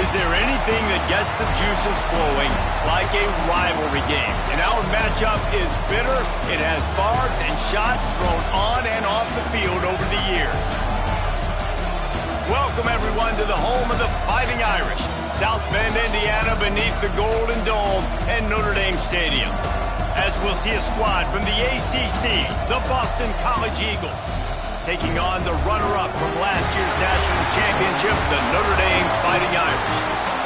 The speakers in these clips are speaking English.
Is there anything that gets the juices flowing like a rivalry game? And our matchup is bitter. It has barbs and shots thrown on and off the field over the years. Welcome, everyone, to the home of the Fighting Irish, South Bend, Indiana, beneath the Golden Dome and Notre Dame Stadium. As we'll see a squad from the ACC, the Boston College Eagles, taking on the runner-up from last year's national championship, the Notre Dame Fighting Irish.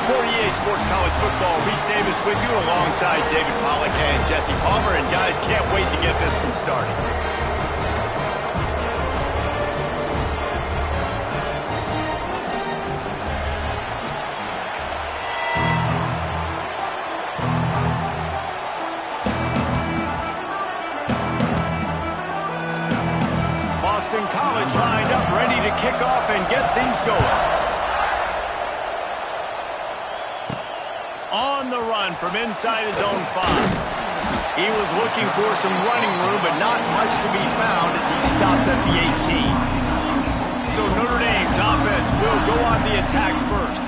For EA Sports College Football, Reese Davis with you alongside David Pollack and Jesse Palmer. And guys, can't wait to get this one started. Boston College lined up, ready to kick off and get things going. On the run from inside his own 5. He was looking for some running room, but not much to be found as he stopped at the 18. So Notre Dame's offense will go on the attack first.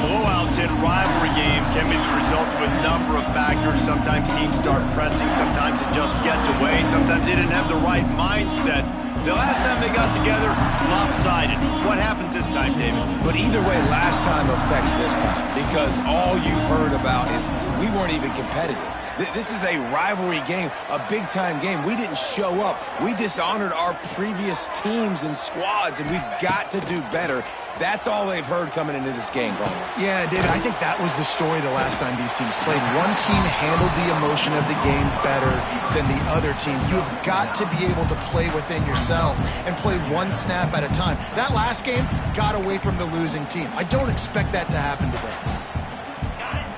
Blowouts in rivalry games can be the result of a number of factors. Sometimes teams start pressing, sometimes it just gets away, sometimes they didn't have the right mindset. The last time they got together, lopsided. What happens this time, David? But either way, last time affects this time, because all you've heard about is we weren't even competitive. This is a rivalry game, a big-time game. We didn't show up. We dishonored our previous teams and squads, and we've got to do better. That's all they've heard coming into this game, Palmer. Yeah, David, I think that was the story the last time these teams played. One team handled the emotion of the game better than the other team. You have got to be able to play within yourself and play one snap at a time. That last game got away from the losing team. I don't expect that to happen today.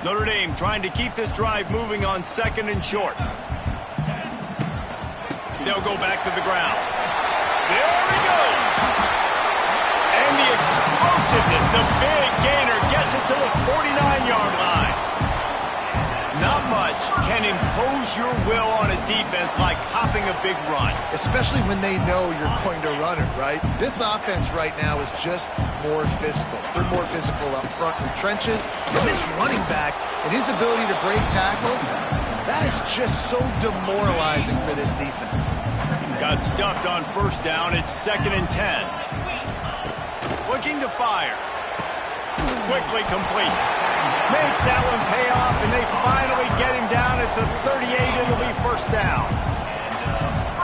Notre Dame trying to keep this drive moving on 2nd and short. They'll go back to the ground. There he goes! And the explosiveness, the big gainer gets it to the 49-yard line. Not much can impose your will on a defense like hopping a big run. Especially when they know you're going to run it, right? This offense right now is just more physical. They're more physical up front in the trenches. And this running back and his ability to break tackles, that is just so demoralizing for this defense. Got stuffed on 1st down. It's 2nd and 10. Looking to fire. Quickly complete. Makes that one pay off, and they finally get him down at the 38. It'll be 1st down.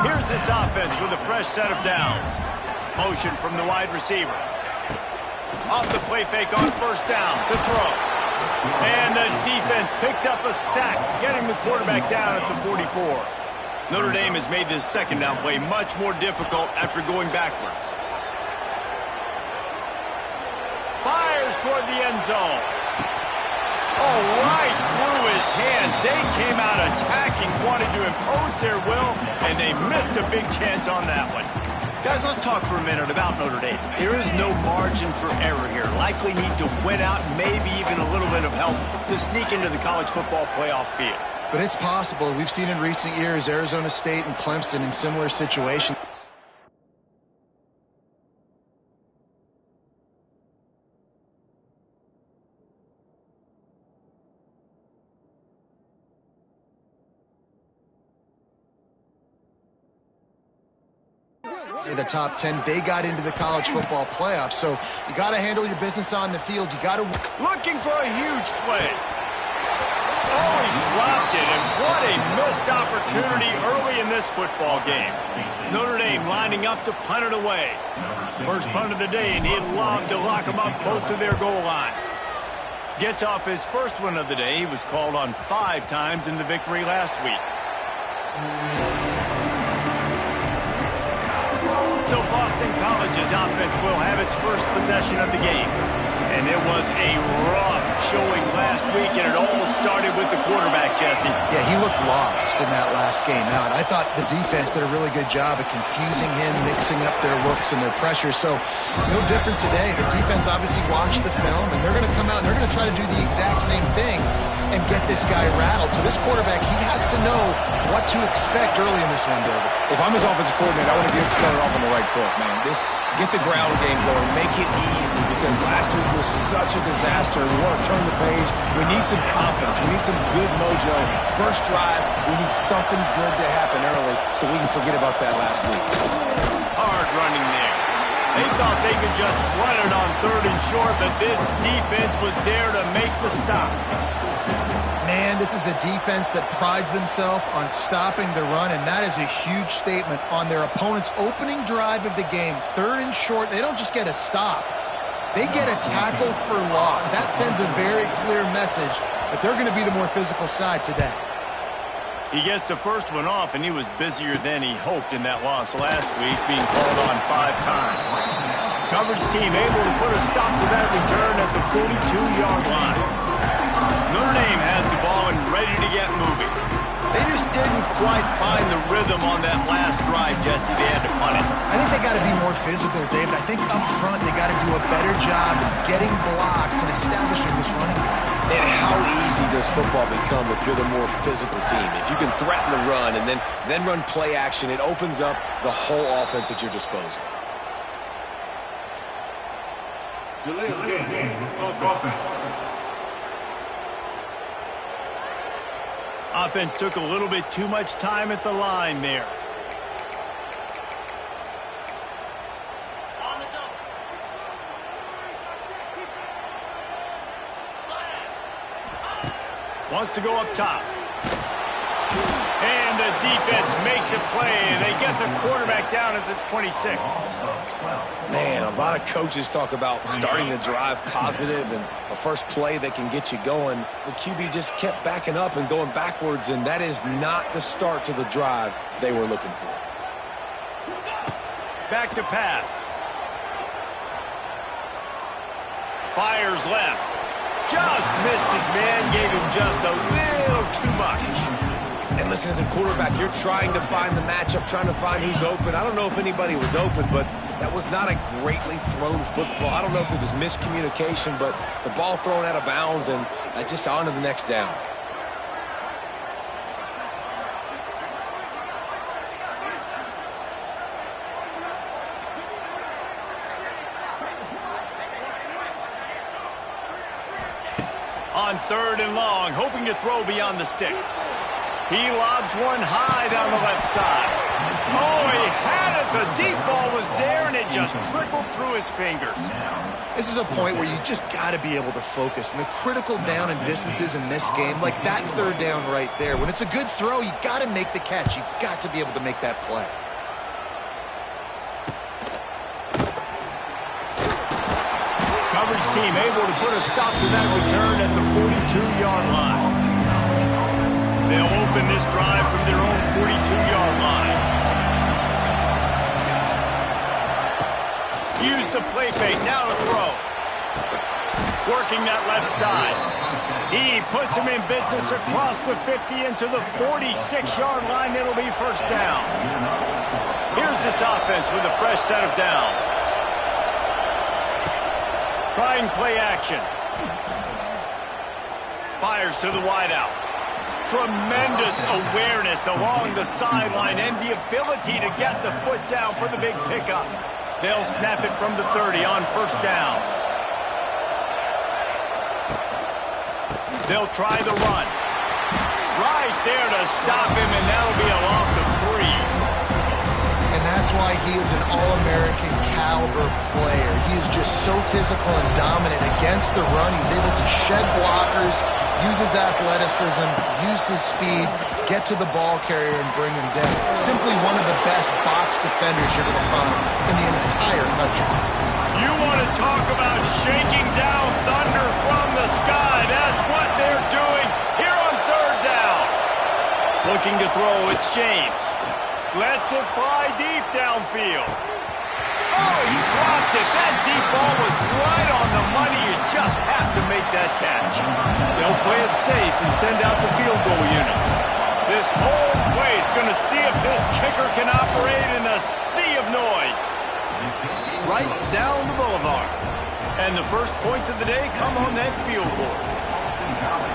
Here's this offense with a fresh set of downs. Motion from the wide receiver. Off the play fake on 1st down. The throw. And the defense picks up a sack, getting the quarterback down at the 44. Notre Dame has made this 2nd down play much more difficult after going backwards. Fires toward the end zone. Oh, right through his hands. They came out attacking, wanted to impose their will, and they missed a big chance on that one. Guys, let's talk for a minute about Notre Dame. There is no margin for error here. Likely need to win out, maybe even a little bit of help to sneak into the college football playoff field. But it's possible. We've seen in recent years Arizona State and Clemson in similar situations. The top 10, they got into the college football playoffs. So you got to handle your business on the field. You got to... Looking for a huge play. Oh, he dropped it, and what a missed opportunity early in this football game. Notre Dame lining up to punt it away. First punt of the day, and he'd love to lock them up close to their goal line. Gets off his first one of the day. He was called on 5 times in the victory last week. So Boston College's offense will have its first possession of the game. And it was a rough showing last week, and it all started with the quarterback, Jesse. Yeah, he looked lost in that last game out. I thought the defense did a really good job of confusing him, mixing up their looks and their pressure. So no different today. The defense obviously watched the film, and they're going to come out and they're going to try to do the exact same thing. and get this guy rattled. So this quarterback, he has to know what to expect early in this one, David. If I'm his offensive coordinator, I want to get started off on the right foot, man. Get the ground game going. Make it easy because last week was such a disaster. We want to turn the page. We need some confidence. We need some good mojo. First drive, we need something good to happen early so we can forget about that last week. Hard running there. They thought they could just run it on 3rd and short, but this defense was there to make the stop. Man, this is a defense that prides themselves on stopping the run, and that is a huge statement on their opponent's opening drive of the game. 3rd and short, they don't just get a stop. They get a tackle for loss. That sends a very clear message that they're going to be the more physical side today. He gets the first one off, and he was busier than he hoped in that loss last week, being called on 5 times. Coverage team able to put a stop to that return at the 42-yard line. Notre Dame has the ball and ready to get moving. They just didn't quite find the rhythm on that last drive, Jesse. They had to punt it. I think they got to be more physical, David. I think up front they got to do a better job getting blocks and establishing this running game. And how easy does football become if you're the more physical team? If you can threaten the run and then run play action, it opens up the whole offense at your disposal. Offense took a little bit too much time at the line there. Wants to go up top. And the defense makes a play. They get the quarterback down at the 26. Man, a lot of coaches talk about starting the drive positive and a first play that can get you going. The QB just kept backing up and going backwards, and that is not the start to the drive they were looking for. Back to pass. Fires left. Just missed his man, gave him just a little too much. And listen, as a quarterback, you're trying to find the matchup, trying to find who's open. I don't know if anybody was open, but that was not a greatly thrown football. I don't know if it was miscommunication, but the ball thrown out of bounds and just on to the next down. On 3rd and long, hoping to throw beyond the sticks. He lobs one high down the left side. Oh, he had it. The deep ball was there, and it just trickled through his fingers. This is a point where you just got to be able to focus. And the critical down and distances in this game, like that 3rd down right there, when it's a good throw, you got to make the catch. You've got to be able to make that play. Coverage team able to put a stop to that return at the 42-yard line. They'll open this drive from their own 42-yard line. Use the play fake, now to throw. Working that left side. He puts him in business across the 50 into the 46-yard line. It'll be first down. Here's this offense with a fresh set of downs. Trying play action. Fires to the wideout. Tremendous awareness along the sideline and the ability to get the foot down for the big pickup. They'll snap it from the 30 on first down. They'll try the run. Right there to stop him, and that'll be a loss of 3. And that's why he is an All-American caliber player. He is just so physical and dominant against the run. He's able to shed blockers, use his athleticism, use his speed, get to the ball carrier and bring him down. Simply one of the best box defenders you're going to find in the entire country. You want to talk about shaking down thunder from the sky. That's what they're doing here on 3rd down. Looking to throw, it's James. Lets it fly deep downfield. Oh, he dropped it. That deep ball was right on the money. You just have to make that catch. They'll play it safe and send out the field goal unit. This whole place going to see if this kicker can operate in a sea of noise. Right down the boulevard. And the first points of the day come on that field goal.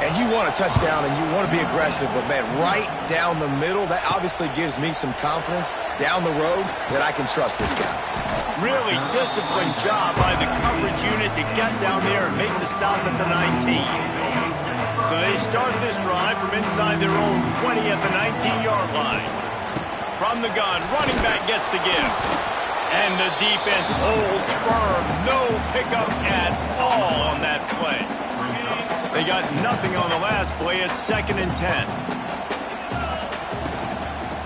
And you want a touchdown and you want to be aggressive, but, man, right down the middle, that obviously gives me some confidence down the road that I can trust this guy. Really disciplined job by the coverage unit to get down there and make the stop at the 19. So they start this drive from inside their own 20 at the 19-yard line. From the gun, running back gets the give. And the defense holds firm. No pickup at all on that play. They got nothing on the last play. It's 2nd and 10.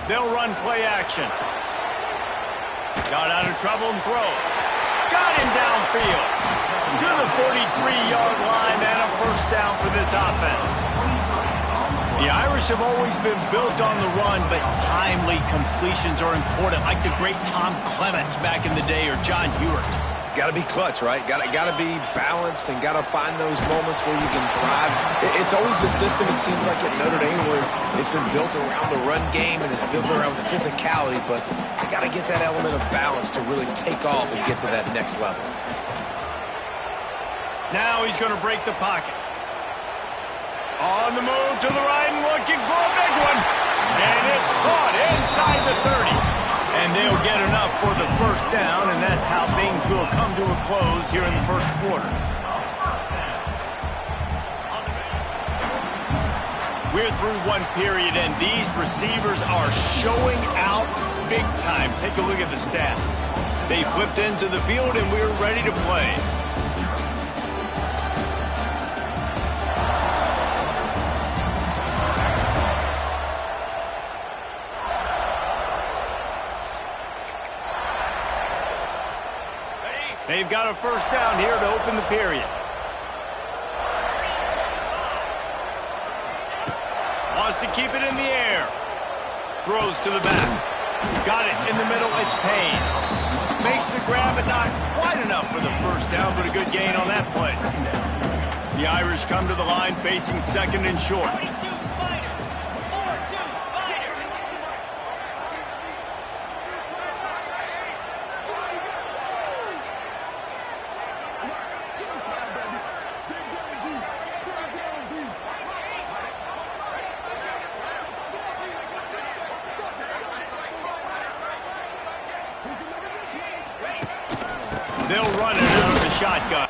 They'll run play action. Got out of trouble and throws. Got him downfield. To the 43-yard line and a first down for this offense. The Irish have always been built on the run, but timely completions are important, like the great Tom Clements back in the day or John Hewart. Got to be clutch, right? Got to be balanced and got to find those moments where you can thrive. It's always a system, it seems like, at Notre Dame where it's been built around the run game and it's built around physicality, but they got to get that element of balance to really take off and get to that next level. Now he's going to break the pocket. On the move to the right and looking for a big one. And it's caught inside the 30. And they'll get enough for the first down, and that's how things will come to a close here in the first quarter. We're through one period, and these receivers are showing out big time. Take a look at the stats. They flipped into the field, and we're ready to play. They've got a first down here to open the period. Wants to keep it in the air. Throws to the back. Got it in the middle. It's Payne. Makes the grab, but not quite enough for the first down, but a good gain on that play. The Irish come to the line facing 2nd and short. They'll run it out of the shotgun.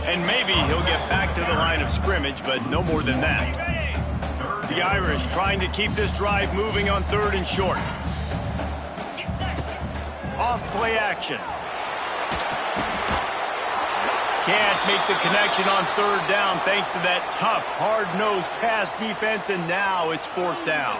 And maybe he'll get back to the line of scrimmage, but no more than that. The Irish trying to keep this drive moving on 3rd and short. Off play action. Can't make the connection on 3rd down thanks to that tough, hard-nosed pass defense, and now it's 4th down.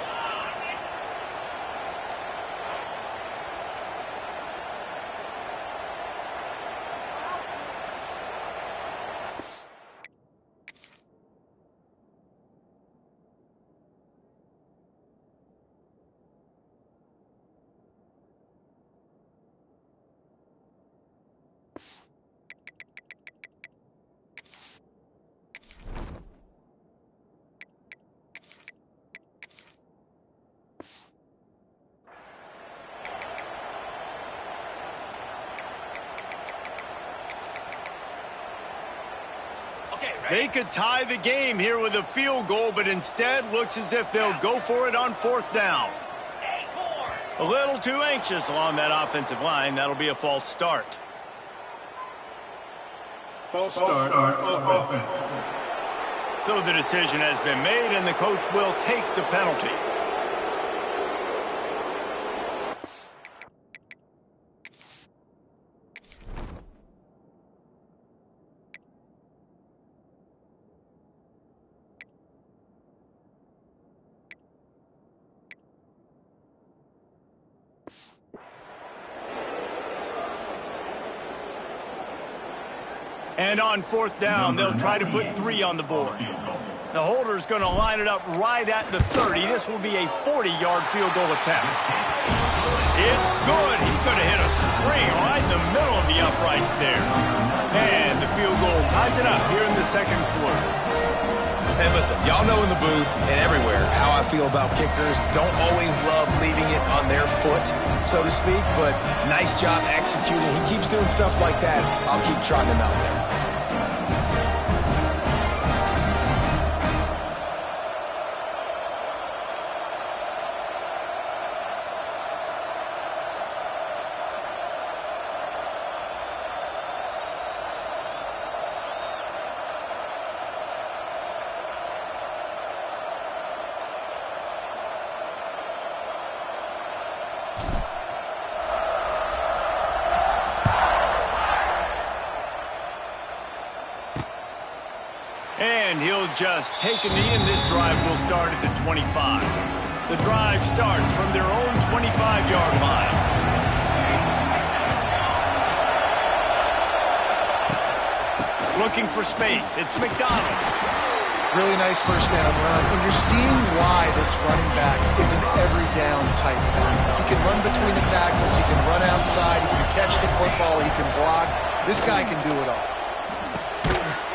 They could tie the game here with a field goal, but instead looks as if they'll go for it on 4th down. A little too anxious along that offensive line. That'll be a false start. False start on offense. So the decision has been made, and the coach will take the penalty. And on 4th down, they'll try to put 3 on the board. The holder's going to line it up right at the 30. This will be a 40-yard field goal attempt. It's good. He could have hit a string right in the middle of the uprights there. And the field goal ties it up here in the 2nd quarter. And listen, y'all know in the booth and everywhere how I feel about kickers. Don't always love leaving it on their foot, so to speak, but nice job executing. He keeps doing stuff like that. I'll keep trotting him out there. And he'll just take a knee, and this drive will start at the 25. The drive starts from their own 25-yard line. Looking for space. It's McDonald. Really nice first down run. And you're seeing why this running back is an every down type back. He can run between the tackles. He can run outside. He can catch the football. He can block. This guy can do it all.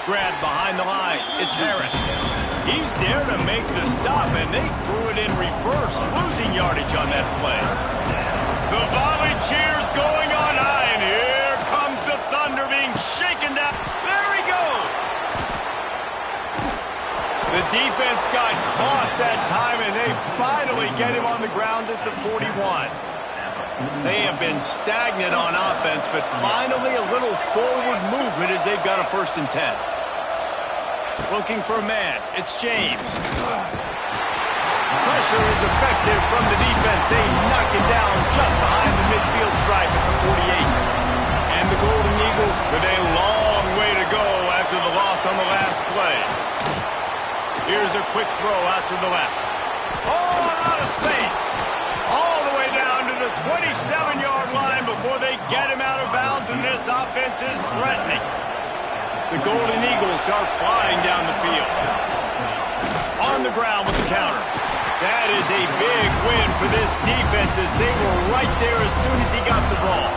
Grab behind the line. It's Harris. He's there to make the stop, and they threw it in reverse, losing yardage on that play. The volley cheers going on high, and here comes the thunder being shaken down. There he goes. The defense got caught that time, and they finally get him on the ground at the 41. They have been stagnant on offense, but finally a little forward movement as they've got a 1st and 10. Looking for a man. It's James. Pressure is effective from the defense. They knock it down just behind the midfield stripe at the 48. And the Golden Eagles with a long way to go after the loss on the last play. Here's a quick throw out to the left. Oh, out of space. All the way down to the 27-yard line before they get him out of bounds, and this offense is threatening. The Golden Eagles are flying down the field. On the ground with the counter. That is a big win for this defense as they were right there as soon as he got the ball.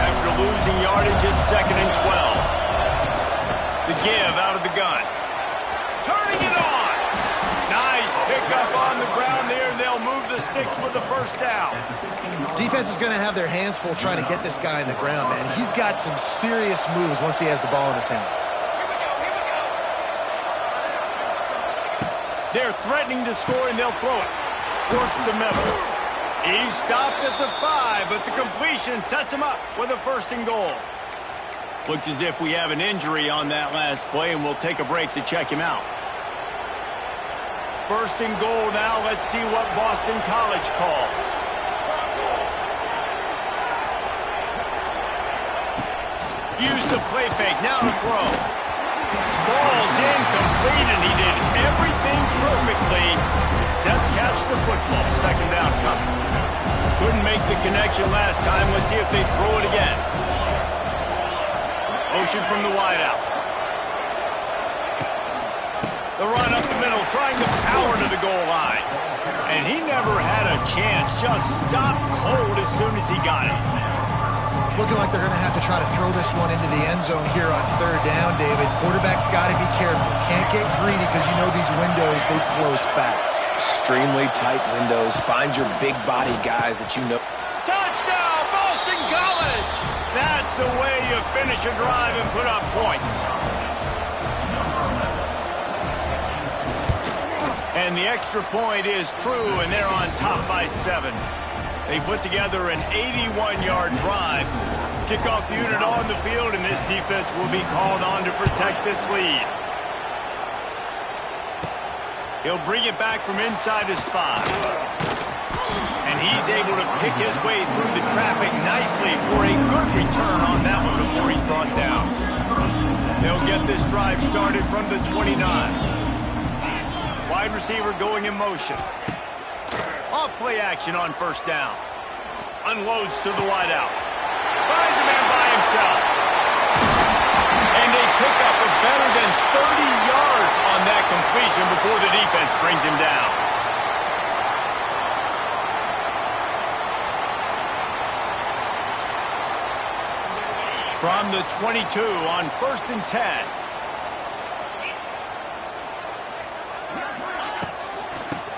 After losing yardage, it's 2nd and 12. The give out of the gun. Turning it on. Nice pickup on the ground there. They'll move the sticks with the 1st down. Defense is going to have their hands full trying to get this guy in the ground, man. He's got some serious moves once he has the ball in his hands. They're threatening to score, and they'll throw it. Works the middle. He's stopped at the 5, but the completion sets him up with a 1st and goal. Looks as if we have an injury on that last play, and we'll take a break to check him out. First and goal now. Let's see what Boston College calls. Use the play fake. Now to throw. Falls incomplete, and he did everything perfectly except catch the football. Second down coming. Couldn't make the connection last time. Let's see if they throw it again. Motion from the wideout. The run up the middle, trying to power to the goal line. And he never had a chance. Just stopped cold as soon as he got it. It's looking like they're going to have to try to throw this one into the end zone here on third down, David. Quarterback's got to be careful. Can't get greedy because you know these windows, they close fast. Extremely tight windows. Find your big body guys that you know. Touchdown, Boston College! That's the way you finish a drive and put up points. And the extra point is true, and they're on top by 7. They put together an 81-yard drive. Kickoff unit on the field, and this defense will be called on to protect this lead. He'll bring it back from inside his 5. And he's able to pick his way through the traffic nicely for a good return on that one before he's brought down. They'll get this drive started from the 29. Wide receiver going in motion. Off play action on first down. Unloads to the wideout. Finds a man by himself. And they pick up a better than 30 yards on that completion before the defense brings him down. From the 22 on first and 10.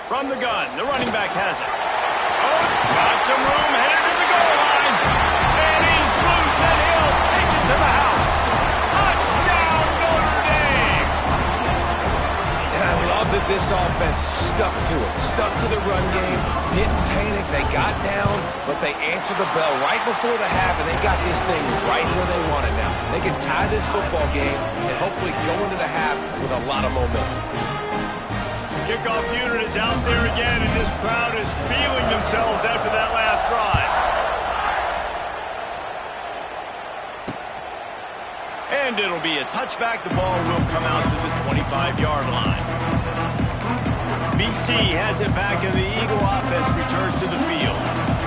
From the gun, the running back has it. Oh, got some room, headed to the goal line. And he's loose, and he'll take it to the house. Touchdown, Notre Dame! And I love that this offense stuck to it. Stuck to the run game. Didn't panic. They got down, but they answered the bell right before the half, and they got this thing right where they want it now. They can tie this football game and hopefully go into the half with a lot of momentum. Kickoff unit is out there again, and this crowd is feeling themselves after that last drive. And it'll be a touchback. The ball will come out to the 25-yard line. BC has it back, and the Eagle offense returns to the field.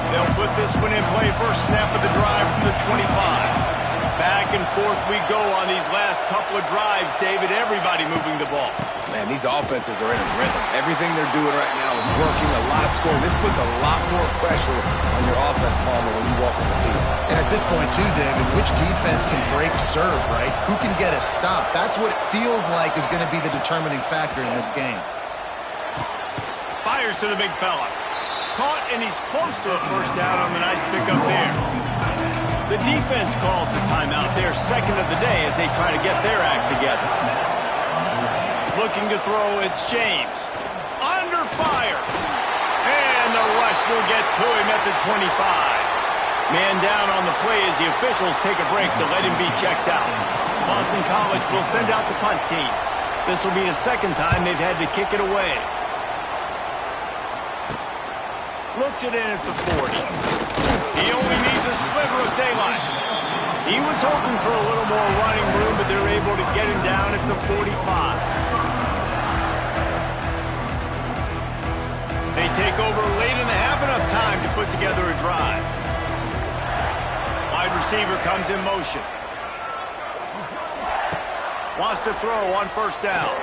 They'll put this one in play. First snap of the drive from the 25. Back and forth we go on these last couple of drives, David. Everybody moving the ball. Man, these offenses are in a rhythm. Everything they're doing right now is working, a lot of scoring. This puts a lot more pressure on your offense, Palmer, when you walk on the field. And at this point, too, David, which defense can break serve, right? Who can get a stop? That's what it feels like is going to be the determining factor in this game. Fires to the big fella. Caught, and he's close to a first down on the nice pickup there. The defense calls the timeout. They're second of the day as they try to get their act together. Looking to throw, it's James. Under fire. And the rush will get to him at the 25. Man down on the play as the officials take a break to let him be checked out. Boston College will send out the punt team. This will be the second time they've had to kick it away. Looks it in at the 40. He only needs a sliver of daylight. He was hoping for a little more running room, but they're able to get him down at the 45. They take over late in the half, enough time to put together a drive. Wide receiver comes in motion. Wants to throw on first down.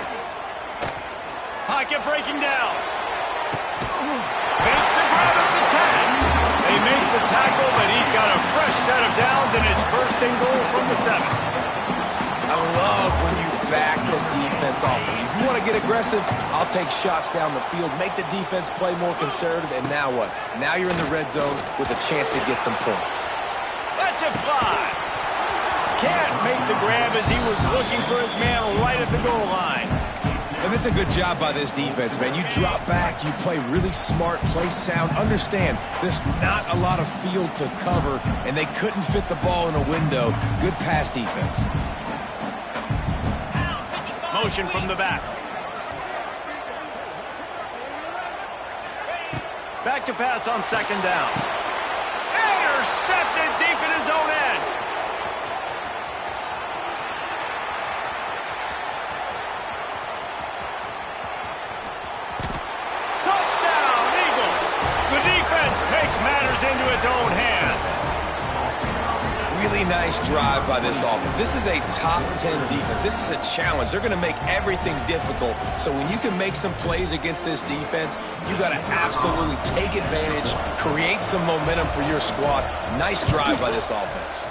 Pocket breaking down. Makes the grab at the 10. They make the tackle, but he's got a fresh set of downs, and it's first and goal from the 7. I love when you back the defense off. If you want to get aggressive, I'll take shots down the field, make the defense play more conservative, and now what? Now you're in the red zone with a chance to get some points. Let's it fly. Can't make the grab as he was looking for his man right at the goal line. And And it's a good job by this defense, man. You drop back, you play really smart, play sound. Understand, there's not a lot of field to cover, and they couldn't fit the ball in a window. Good pass defense. Motion from the back. Back to pass on second down. Intercepted deep in his own end. Touchdown, Eagles. The defense takes matters into its own hands. Really nice drive by this offense. This is a top 10 defense. This is a challenge. They're going to make everything difficult. So when you can make some plays against this defense, you got to absolutely take advantage, create some momentum for your squad. Nice drive by this offense.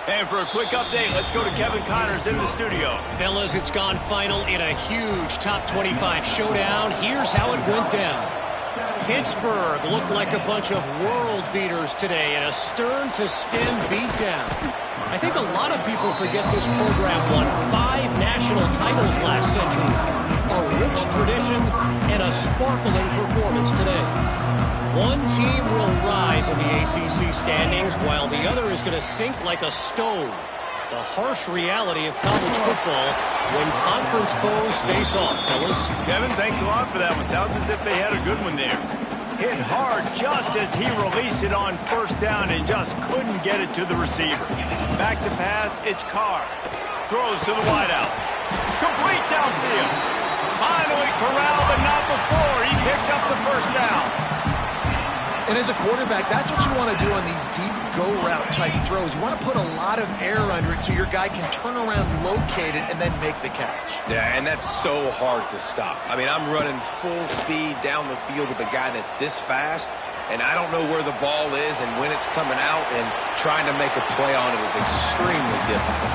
And for a quick update, let's go to Kevin Connors in the studio. Fellas, it's gone final in a huge top 25 showdown. Here's how it went down. Pittsburgh looked like a bunch of world beaters today in a stern-to-stem beatdown. I think a lot of people forget this program won 5 national titles last century. A rich tradition and a sparkling performance today. One team will rise in the ACC standings while the other is going to sink like a stone. The harsh reality of college football when conference foes face off, fellas. Kevin, thanks a lot for that one. Sounds as if they had a good one there. Hit hard just as he released it on first down and just couldn't get it to the receiver. Back to pass, it's Carr. Throws to the wideout. Complete downfield. Finally corralled, but not before. He picks up the first down. And as a quarterback, that's what you want to do on these deep go-route type throws. You want to put a lot of air under it so your guy can turn around, locate it, and then make the catch. Yeah, and that's so hard to stop. I mean, I'm running full speed down the field with a guy that's this fast, and I don't know where the ball is and when it's coming out, and trying to make a play on it is extremely difficult.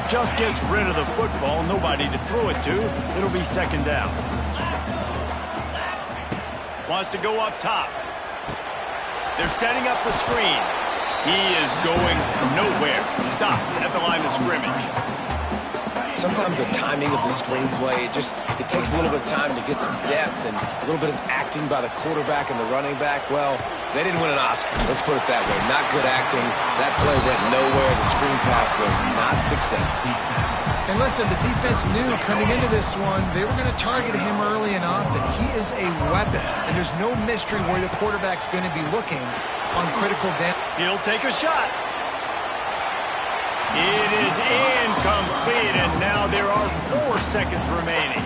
Just gets rid of the football, nobody to throw it to. It'll be second down. Wants to go up top. They're setting up the screen. He is going nowhere. Stopped at the line of scrimmage. Sometimes the timing of the screenplay, it takes a little bit of time to get some depth and a little bit of acting by the quarterback and the running back. Well, they didn't win an Oscar. Let's put it that way. Not good acting. That play went nowhere. The screen pass was not successful. And listen, the defense knew coming into this one, they were going to target him early and often. He is a weapon, and there's no mystery where the quarterback's going to be looking on critical damage. He'll take a shot. It is incomplete, and now there are 4 seconds remaining.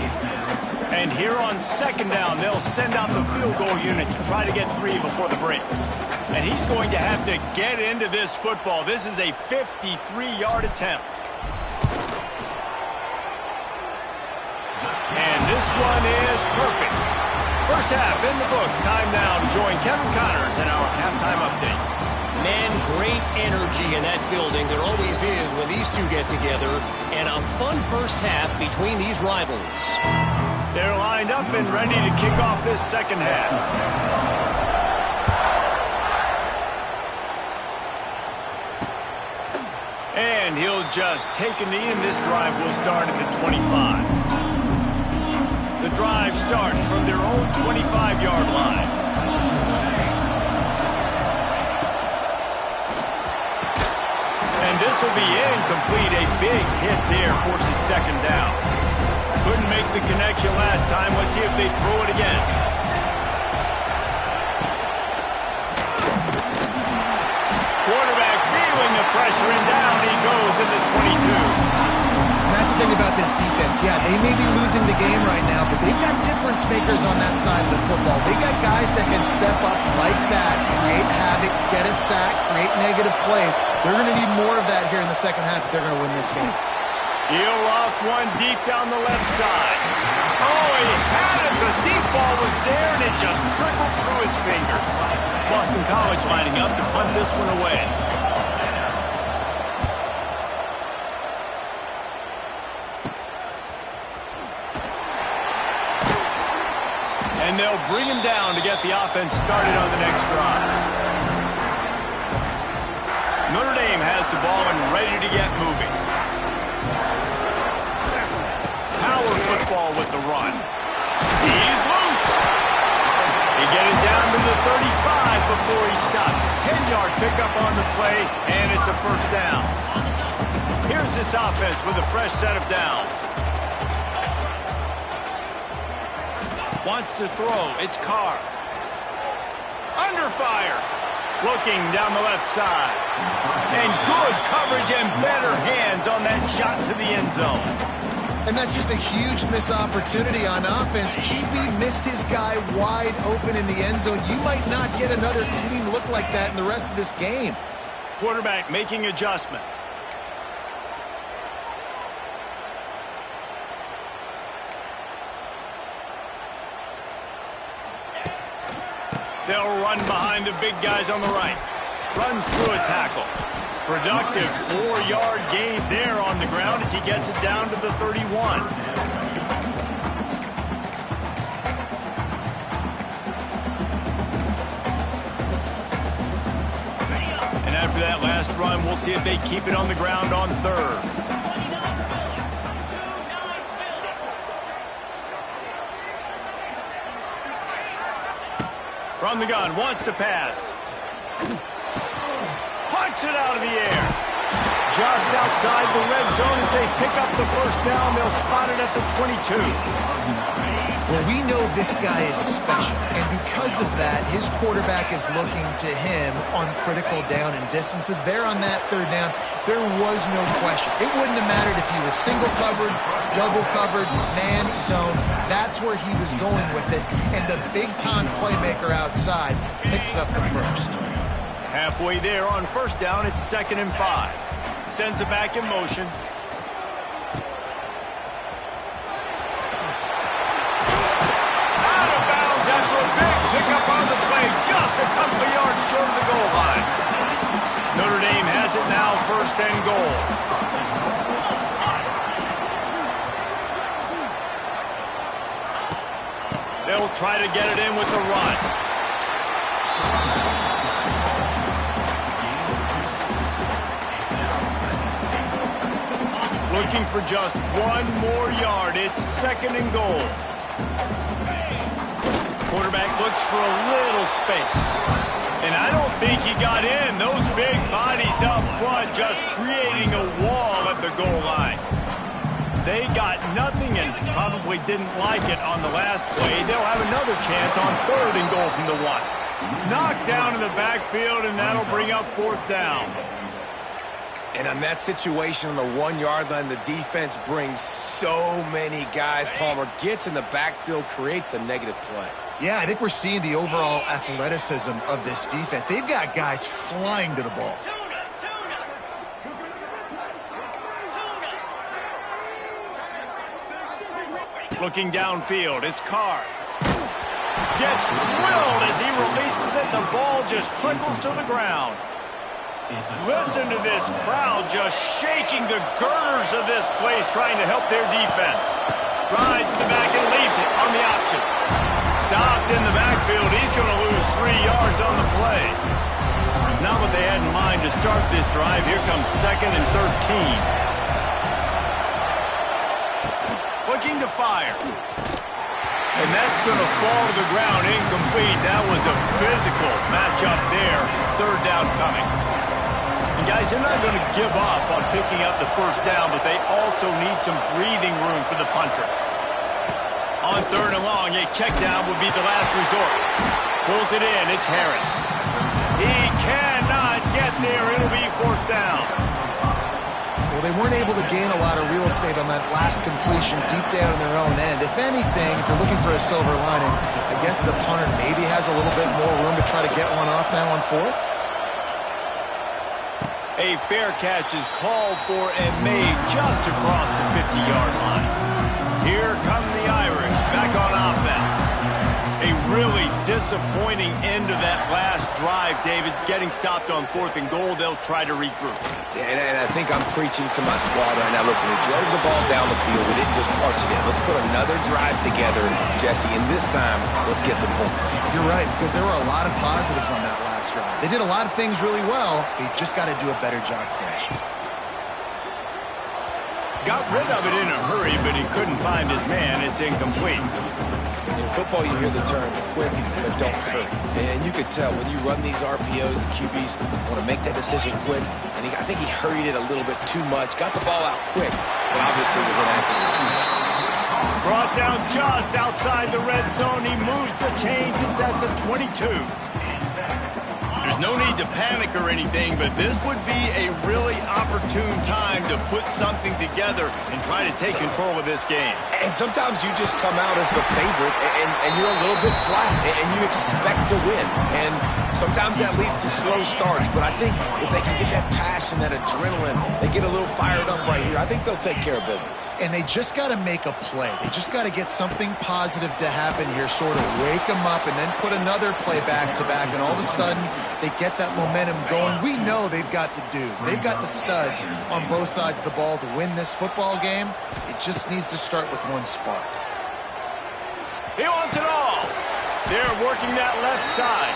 And here on second down, they'll send out the field goal unit to try to get 3 before the break. And he's going to have to get into this football. This is a 53-yard attempt. And this one is perfect. First half in the books. Time now to join Kevin Connors in our halftime update. Man, great energy in that building. There always is when these two get together. And a fun first half between these rivals. They're lined up and ready to kick off this second half. And he'll just take a knee, and this drive will start at the 25. The drive starts from their own 25-yard line. And this will be incomplete. A big hit there forces second down. Couldn't make the connection last time. Let's see if they throw it again. Quarterback feeling the pressure, and down he goes in the 22. That's the thing about this defense. Yeah, they may be losing the game right now, but they've got difference makers on that side of the football. They got guys that can step up like that, create havoc, get a sack, create negative plays. They're going to need more of that here in the second half if they're going to win this game. He'll loft one deep down the left side. Oh, he had it. The deep ball was there, and it just trickled through his fingers. Boston College lining up to punt this one away. And they'll bring him down to get the offense started on the next drive. Notre Dame has the ball and ready to get moving. Power power football with the run. He's loose. He get it down to the 35 before he stopped. 10-yard pickup on the play, and it's a first down. Here's this offense with a fresh set of downs. Wants to throw. It's Carr. Under fire. Looking down the left side. And good coverage and better hands on that shot to the end zone. And that's just a huge missed opportunity on offense. QB missed his guy wide open in the end zone. You might not get another clean look like that in the rest of this game. Quarterback making adjustments. They'll run behind the big guys on the right. Runs through a tackle. Productive 4-yard gain there on the ground as he gets it down to the 31. And after that last run, we'll see if they keep it on the ground on third. From the gun, wants to pass. Punts it out of the air. Just outside the red zone as they pick up the first down. They'll spot it at the 22. Well, we know this guy is special, and because of that, his quarterback is looking to him on critical down and distances. There on that third down, there was no question. It wouldn't have mattered if he was single covered, double covered, man zone. That's where he was going with it, and the big-time playmaker outside picks up the first. Halfway there on first down, it's 2nd and 5. Sends it back in motion. Out of bounds after a big pickup on the play, just a couple of yards short of the goal line. Notre Dame has it now, 1st and goal. They'll try to get it in with the run. Looking for just one more yard. It's 2nd and goal. Quarterback looks for a little space. And I don't think he got in. Those big bodies up front just creating a wall at the goal line. They got nothing and probably didn't like it on the last play. They'll have another chance on 3rd and goal from the 1. Knocked down in the backfield, and that'll bring up 4th down. And on that situation on the 1-yard line, the defense brings so many guys. Palmer gets in the backfield, creates the negative play. Yeah, I think we're seeing the overall athleticism of this defense. They've got guys flying to the ball. Looking downfield, it's Carr. Gets drilled as he releases it. The ball just trickles to the ground. Listen to this crowd just shaking the girders of this place trying to help their defense. Rides the back and leaves it on the option. Stopped in the backfield. He's going to lose 3 yards on the play. Not what they had in mind to start this drive. Here comes 2nd and 13. Looking to fire. And that's going to fall to the ground incomplete. That was a physical matchup there. 3rd down coming. And guys, they're not going to give up on picking up the first down, but they also need some breathing room for the punter. On 3rd and long, a check down would be the last resort. Pulls it in. It's Harris. He cannot get there. It'll be 4th down. Well, they weren't able to gain a lot of real estate on that last completion deep down in their own end. If anything, if you're looking for a silver lining, I guess the punter maybe has a little bit more room to try to get one off now on 4th. A fair catch is called for and made just across the 50-yard line. Here come the Irish back on offense. A really disappointing end to that last drive, David. Getting stopped on 4th and goal, they'll try to regroup. And I think I'm preaching to my squad right now. Listen, we drove the ball down the field. We didn't just punch it in. Let's put another drive together, Jesse, and this time, let's get some points. You're right, because there were a lot of positives on that last drive. They did a lot of things really well. They just got to do a better job finishing. Got rid of it in a hurry, but he couldn't find his man. It's incomplete. In football, you hear the term quick but don't hurry. And you could tell when you run these RPOs, the QBs want to make that decision quick. And I think he hurried it a little bit too much. Got the ball out quick, but obviously was inaccurate with his pass. Brought down just outside the red zone. He moves the chains. It's at the 22. There's no need to panic or anything, but this would be a really opportune time to put something together and try to take control of this game. And sometimes you just come out as the favorite, and you're a little bit flat, and you expect to win. And sometimes that leads to slow starts, but I think if they can get that passion, that adrenaline, they get a little fired up right here, I think they'll take care of business. And they just got to make a play. They just got to get something positive to happen here, sort of wake them up, and then put another play back-to-back, and all of a sudden they get that momentum going. We know they've got the dudes. They've got the studs on both sides of the ball to win this football game. It just needs to start with one spark. He wants it all. They're working that left side.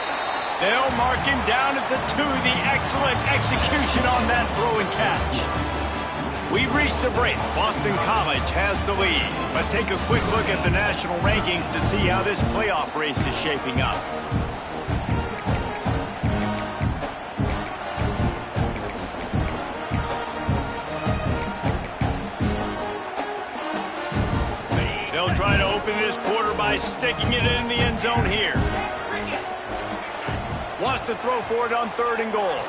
They'll mark him down at the 2. The excellent execution on that throw and catch. We've reached the break. Boston College has the lead. Let's take a quick look at the national rankings to see how this playoff race is shaping up. They'll try to open this quarter by sticking it in the end zone here. Wants to throw for it on 3rd and goal.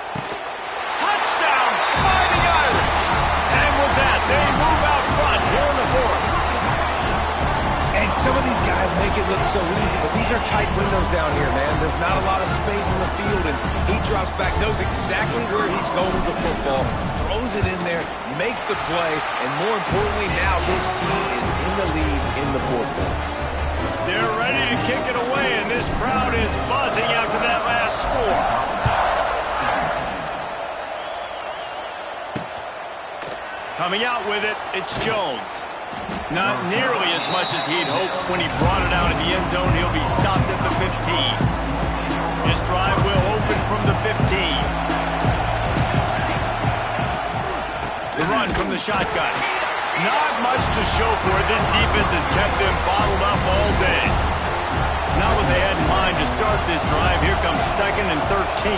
Touchdown, Fighting Irish! And with that, they move out front here in the 4th. And some of these guys make it look so easy, but these are tight windows down here, man. There's not a lot of space in the field, and he drops back, knows exactly where he's going with the football, throws it in there, makes the play, and more importantly, now his team is in the lead in the 4th quarter. They're ready to kick it away, and this crowd is buzzing after that last score. Coming out with it, it's Jones. Not nearly as much as he'd hoped when he brought it out in the end zone. He'll be stopped at the 15. This drive will open from the 15. The run from the shotgun. Not much to show for it. This defense has kept them bottled up all day. Not what they had in mind to start this drive. Here comes 2nd and 13.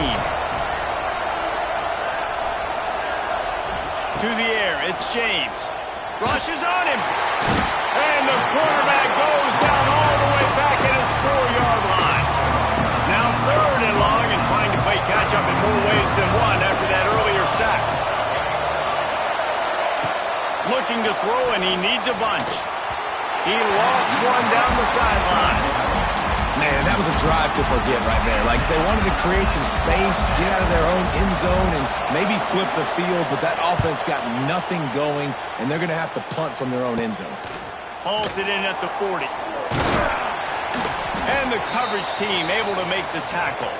To the air, it's James. Rushes on him. And the quarterback goes down all the way back at his 4-yard line. Now 3rd and long and trying to play catch-up in more ways than one after that earlier sack. Looking to throw, and he needs a bunch. He lost one down the sideline. Man, that was a drive to forget right there. Like, they wanted to create some space, get out of their own end zone, and maybe flip the field, but that offense got nothing going, and they're going to have to punt from their own end zone. Hauls it in at the 40. And the coverage team able to make the tackle.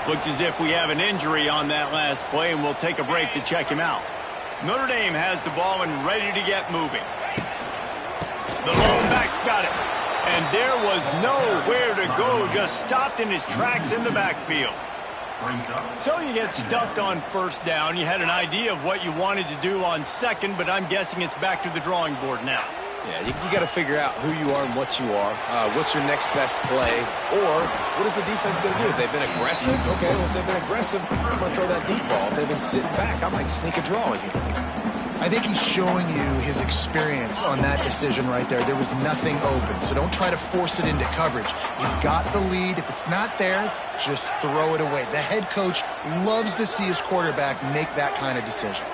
Looks as if we have an injury on that last play, and we'll take a break to check him out. Notre Dame has the ball and ready to get moving. The lone back's got it. And there was nowhere to go, just stopped in his tracks in the backfield. So you get stuffed on 1st down. You had an idea of what you wanted to do on 2nd, but I'm guessing it's back to the drawing board now. Yeah, you got to figure out who you are and what you are. What's your next best play? Or what is the defense going to do? If they've been aggressive, okay, well, if they've been aggressive, I'm going to throw that deep ball. If they've been sitting back, I might sneak a draw in here. I think he's showing you his experience on that decision right there. There was nothing open, so don't try to force it into coverage. You've got the lead. If it's not there, just throw it away. The head coach loves to see his quarterback make that kind of decision.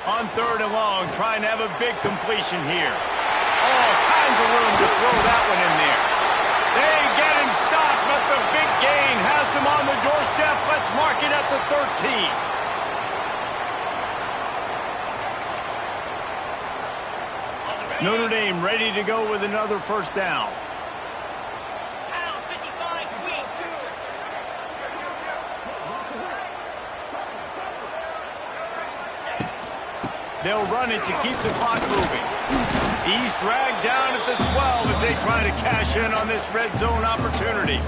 On 3rd and long, trying to have a big completion here. All kinds of room to throw that one in there. They get him stopped, but the big gain has him on the doorstep. Let's mark it at the 13. Notre Dame ready to go with another 1st down. They'll run it to keep the clock moving. He's dragged down at the 12 as they try to cash in on this red zone opportunity.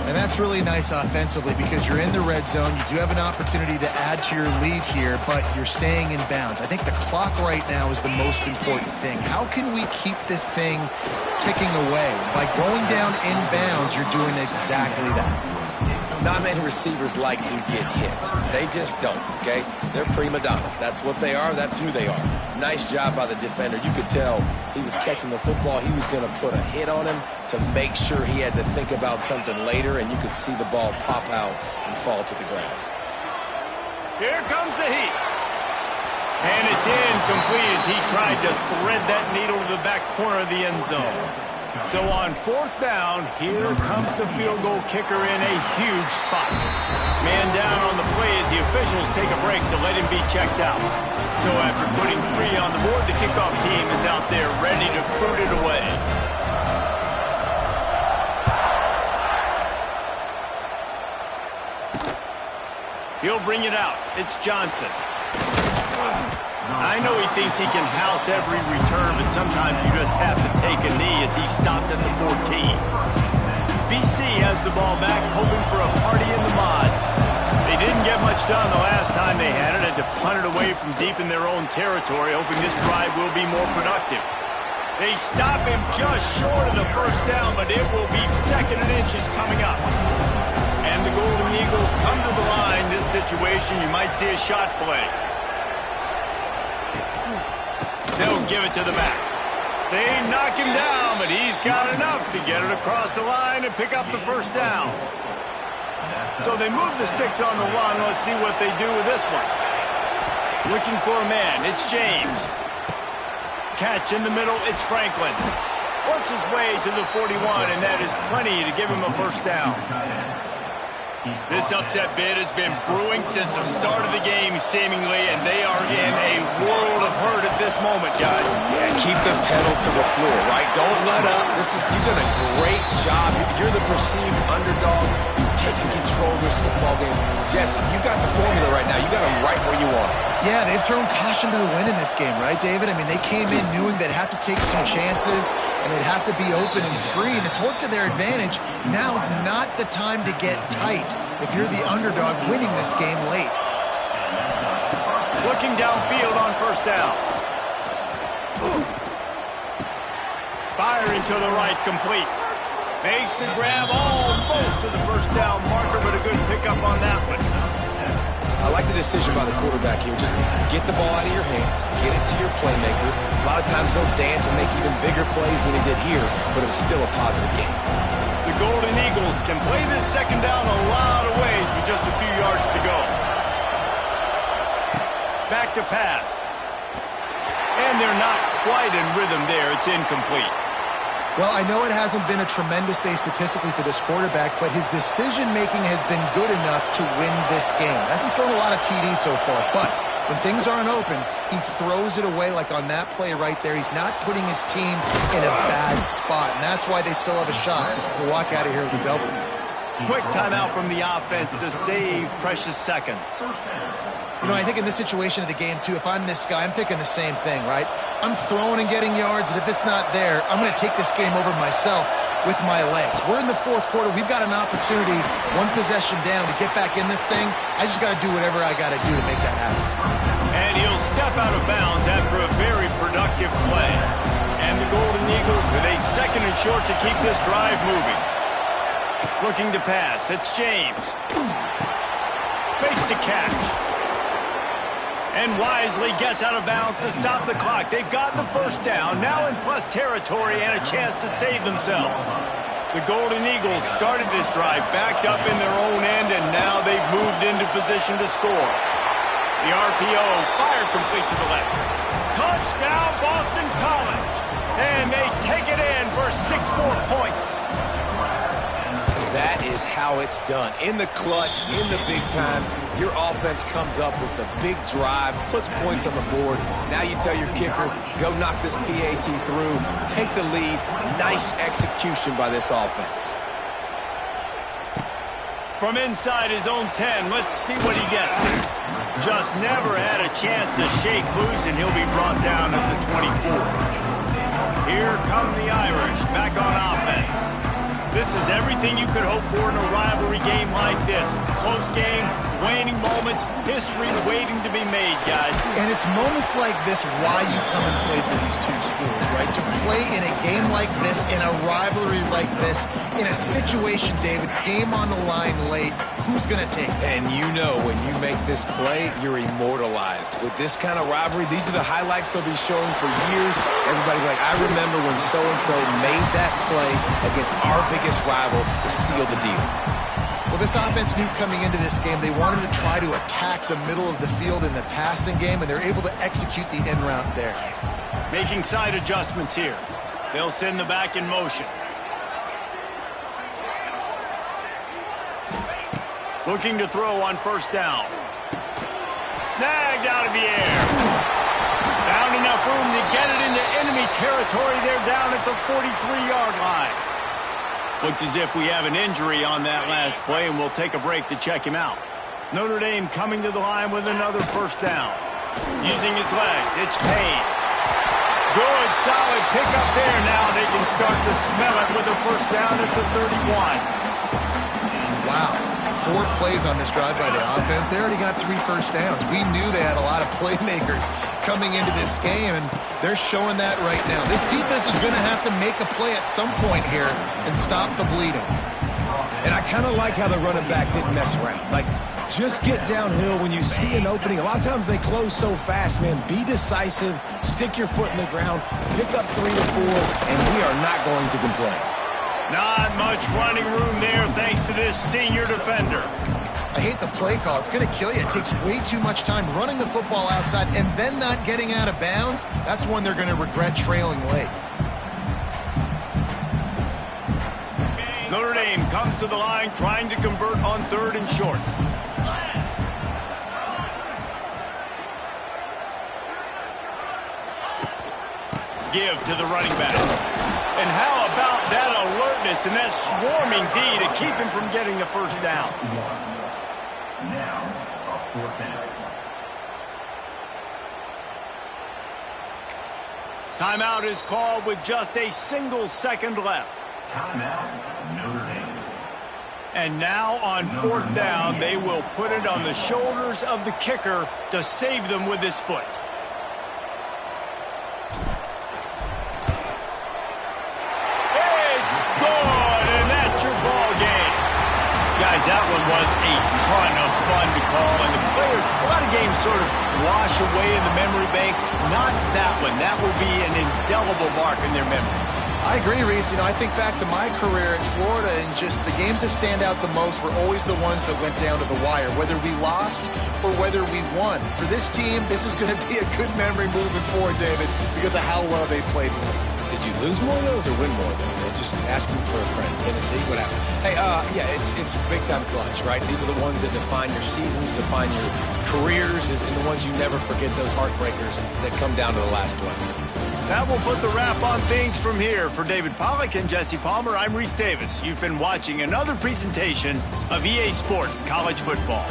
And And that's really nice offensively because you're in the red zone. You do have an opportunity to add to your lead here, but you're staying in bounds. I think the clock right now is the most important thing. How can we keep this thing ticking away? By going down in bounds, you're doing exactly that. Not many receivers like to get hit. They just don't, okay? They're prima donnas. That's what they are. That's who they are. Nice job by the defender. You could tell he was catching the football. He was going to put a hit on him to make sure he had to think about something later, and you could see the ball pop out and fall to the ground. Here comes the heat. And it's incomplete as he tried to thread that needle to the back corner of the end zone. So on 4th down, here comes the field goal kicker in a huge spot. Man down on the play as the officials take a break to let him be checked out. So after putting 3 on the board, the kickoff team is out there ready to put it away. He'll bring it out. It's Johnson. I know he thinks he can house every return, but sometimes you just have to take a knee as he stopped at the 14. BC has the ball back, hoping for a party in the mods. They didn't get much done the last time they had it to punt it away from deep in their own territory, hoping this drive will be more productive. They stop him just short of the first down, but it will be 2nd and inches coming up. And the Golden Eagles come to the line. This situation, you might see a shot play. They'll give it to the back. They knock him down, but he's got enough to get it across the line and pick up the first down. So they move the sticks on the run. Let's see what they do with this one. Looking for a man. It's James. Catch in the middle. It's Franklin. Works his way to the 41, and that is plenty to give him a first down. This upset bid has been brewing since the start of the game, seemingly, and they are in a world of hurt at this moment, guys. Yeah, keep the pedal to the floor, right? Don't let up. You've done a great job. You're the perceived underdog. You've taken control of this football game. Jesse, you got the formula right now. You got them right where you want. Yeah, they've thrown caution to the wind in this game, right, David? I mean, they came in knowing they'd have to take some chances and they'd have to be open and free, and it's worked to their advantage. Now is not the time to get tight if you're the underdog winning this game late. Looking downfield on first down. Firing to the right, complete. Makes the grab almost to the first down marker, but a good pickup on that one. I like the decision by the quarterback here. Just get the ball out of your hands, get it to your playmaker. A lot of times they'll dance and make even bigger plays than he did here, but it was still a positive game. The Golden Eagles can play this second down a lot of ways with just a few yards to go. Back to pass. And they're not quite in rhythm there. It's incomplete. Well, I know it hasn't been a tremendous day statistically for this quarterback, but his decision-making has been good enough to win this game. Hasn't thrown a lot of TDs so far, but when things aren't open, he throws it away like on that play right there. He's not putting his team in a bad spot, and that's why they still have a shot to walk out of here with a W. Quick timeout from the offense to save precious seconds. You know, I think in this situation of the game, too, if I'm this guy, I'm thinking the same thing, right? I'm throwing and getting yards, and if it's not there, I'm going to take this game over myself with my legs. We're in the 4th quarter. We've got an opportunity, one possession down, to get back in this thing. I just got to do whatever I got to do to make that happen. And he'll step out of bounds after a very productive play. And the Golden Eagles with a 2nd and short to keep this drive moving. Looking to pass. It's James. Makes the catch. And wisely gets out of bounds to stop the clock. They've got the first down, now in plus territory and a chance to save themselves. The Golden Eagles started this drive backed up in their own end, and now they've moved into position to score. The RPO fired complete to the left. Touchdown, Boston College. And they take it in for 6 more points. That is how it's done. In the clutch, in the big time, your offense comes up with the big drive, puts points on the board. Now you tell your kicker, go knock this PAT through, take the lead. Nice execution by this offense. From inside his own 10, let's see what he gets. Just never had a chance to shake loose, and he'll be brought down at the 24. Here come the Irish, back on offense. This is everything you could hope for in a rivalry game like this. Close game, waning moments, history waiting to be made, guys. And it's moments like this why you come and play for these two schools, right? To play in a game like this, in a rivalry like this, in a situation, David, game on the line late, who's going to take it? And you know when you make this play, you're immortalized. With this kind of rivalry, these are the highlights they'll be showing for years. Everybody will be like, I remember when so-and-so made that play against our biggest rival to seal the deal. Well, this offense knew coming into this game they wanted to try to attack the middle of the field in the passing game, and they're able to execute the in route there. Making side adjustments here. They'll send the back in motion. Looking to throw on first down. Snagged out of the air. Found enough room to get it into enemy territory. They're down at the 43-yard line. Looks as if we have an injury on that last play, and we'll take a break to check him out. Notre Dame coming to the line with another first down. Using his legs, it's Payne. Good, solid pickup there. Now they can start to smell it with a first down at the 31. Wow. 4 plays on this drive by the offense. They already got 3 first downs. We knew they had a lot of playmakers coming into this game, and they're showing that right now. This defense is going to have to make a play at some point here and stop the bleeding. And I kind of like how the running back didn't mess around. Like, just get downhill when you see an opening. A lot of times they close so fast, man. Be decisive, stick your foot in the ground, pick up 3 to 4, and we are not going to complain. Not much running room there thanks to this senior defender. I hate the play call. It's going to kill you. It takes way too much time running the football outside and then not getting out of bounds. That's when they're going to regret trailing late. Notre Dame comes to the line trying to convert on 3rd and short. Give to the running back. And how about that alertness and that swarming D to keep him from getting the first down? Now, a 4th down. Timeout is called with just a single second left. Timeout, Notre Dame. And now on 4th down, they will put it on the shoulders of the kicker to save them with his foot. Guys, that one was a ton of fun to call, and the players, a lot of games sort of wash away in the memory bank. Not that one. That will be an indelible mark in their memories. I agree, Reese. You know, I think back to my career in Florida, and just the games that stand out the most were always the ones that went down to the wire, whether we lost or whether we won. For this team, this is going to be a good memory moving forward, David, because of how well they played. Did you lose more of those or win more of those? Or just asking for a friend. Tennessee, what happened? Hey, yeah, it's big-time clutch, right? These are the ones that define your seasons, define your careers, and the ones you never forget, those heartbreakers that come down to the last play. That will put the wrap on things from here. For David Pollack and Jesse Palmer, I'm Reese Davis. You've been watching another presentation of EA Sports College Football.